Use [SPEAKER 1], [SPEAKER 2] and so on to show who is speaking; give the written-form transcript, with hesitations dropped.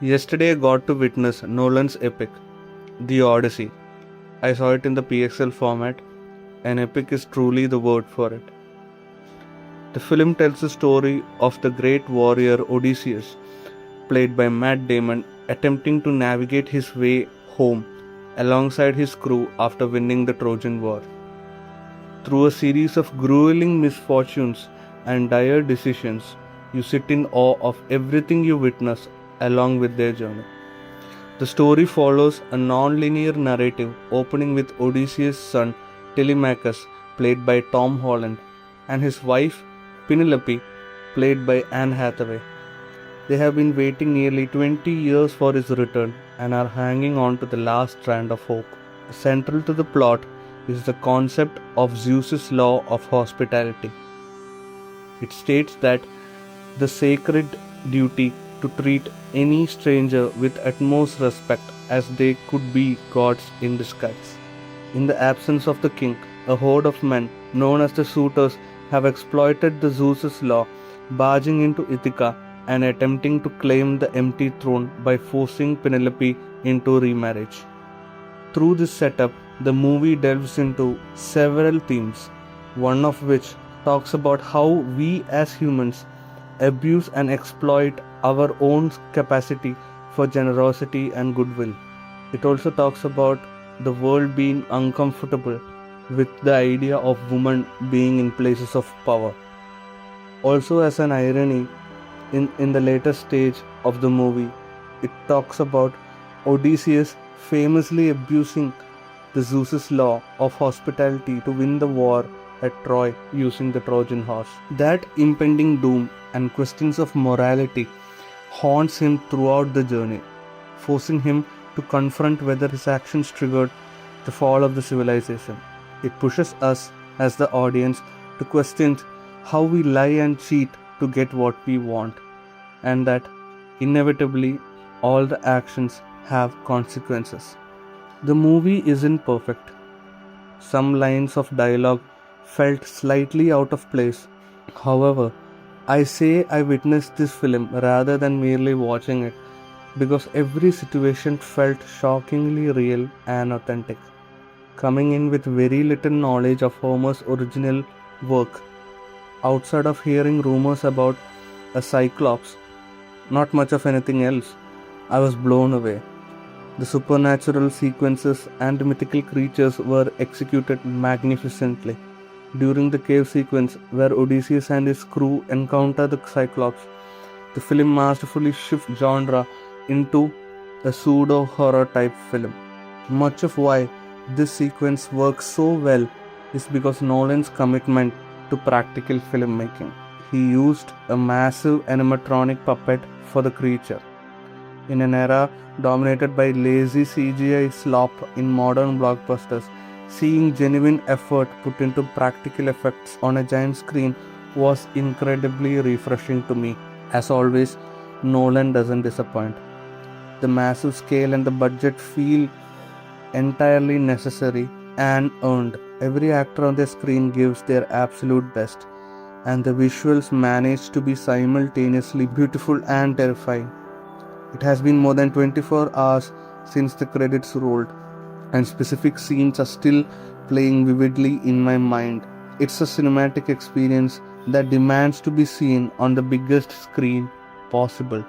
[SPEAKER 1] Yesterday I got to witness Nolan's epic, The Odyssey. I saw it in the PXL format, and epic is truly the word for it. The film tells the story of the great warrior Odysseus, played by Matt Damon, attempting to navigate his way home alongside his crew after winning the Trojan War. Through a series of grueling misfortunes and dire decisions, you sit in awe of everything you witness along with their journey. The story follows a non-linear narrative opening with Odysseus' son Telemachus, played by Tom Holland, and his wife Penelope, played by Anne Hathaway. They have been waiting nearly 20 years for his return and are hanging on to the last strand of hope. Central to the plot is the concept of Zeus's law of hospitality. It states that the sacred duty to treat any stranger with utmost respect as they could be gods in disguise. In the absence of the king, a horde of men known as the suitors have exploited the Zeus's law, barging into Ithaca and attempting to claim the empty throne by forcing Penelope into remarriage. Through this setup, the movie delves into several themes, one of which talks about how we as humans abuse and exploit our own capacity for generosity and goodwill. It also talks about the world being uncomfortable with the idea of women being in places of power. Also, as an irony, in the later stage of the movie, it talks about Odysseus famously abusing the Zeus's law of hospitality to win the war at Troy using the Trojan horse. That impending doom and questions of morality haunts him throughout the journey, forcing him to confront whether his actions triggered the fall of the civilization. It pushes us as the audience to question how we lie and cheat to get what we want, and that inevitably all the actions have consequences. The movie isn't perfect. Some lines of dialogue felt slightly out of place. However, I say I witnessed this film rather than merely watching it because every situation felt shockingly real and authentic. Coming in with very little knowledge of Homer's original work, outside of hearing rumors about a cyclops, not much of anything else, I was blown away. The supernatural sequences and mythical creatures were executed magnificently. During the cave sequence where Odysseus and his crew encounter the Cyclops, the film masterfully shifts genre into a pseudo-horror type film. Much of why this sequence works so well is because Nolan's commitment to practical filmmaking. He used a massive animatronic puppet for the creature. In an era dominated by lazy CGI slop in modern blockbusters, seeing genuine effort put into practical effects on a giant screen was incredibly refreshing to me. As always, Nolan doesn't disappoint. The massive scale and the budget feel entirely necessary and earned. Every actor on the screen gives their absolute best, and the visuals manage to be simultaneously beautiful and terrifying. It has been more than 24 hours since the credits rolled, and specific scenes are still playing vividly in my mind. It's a cinematic experience that demands to be seen on the biggest screen possible.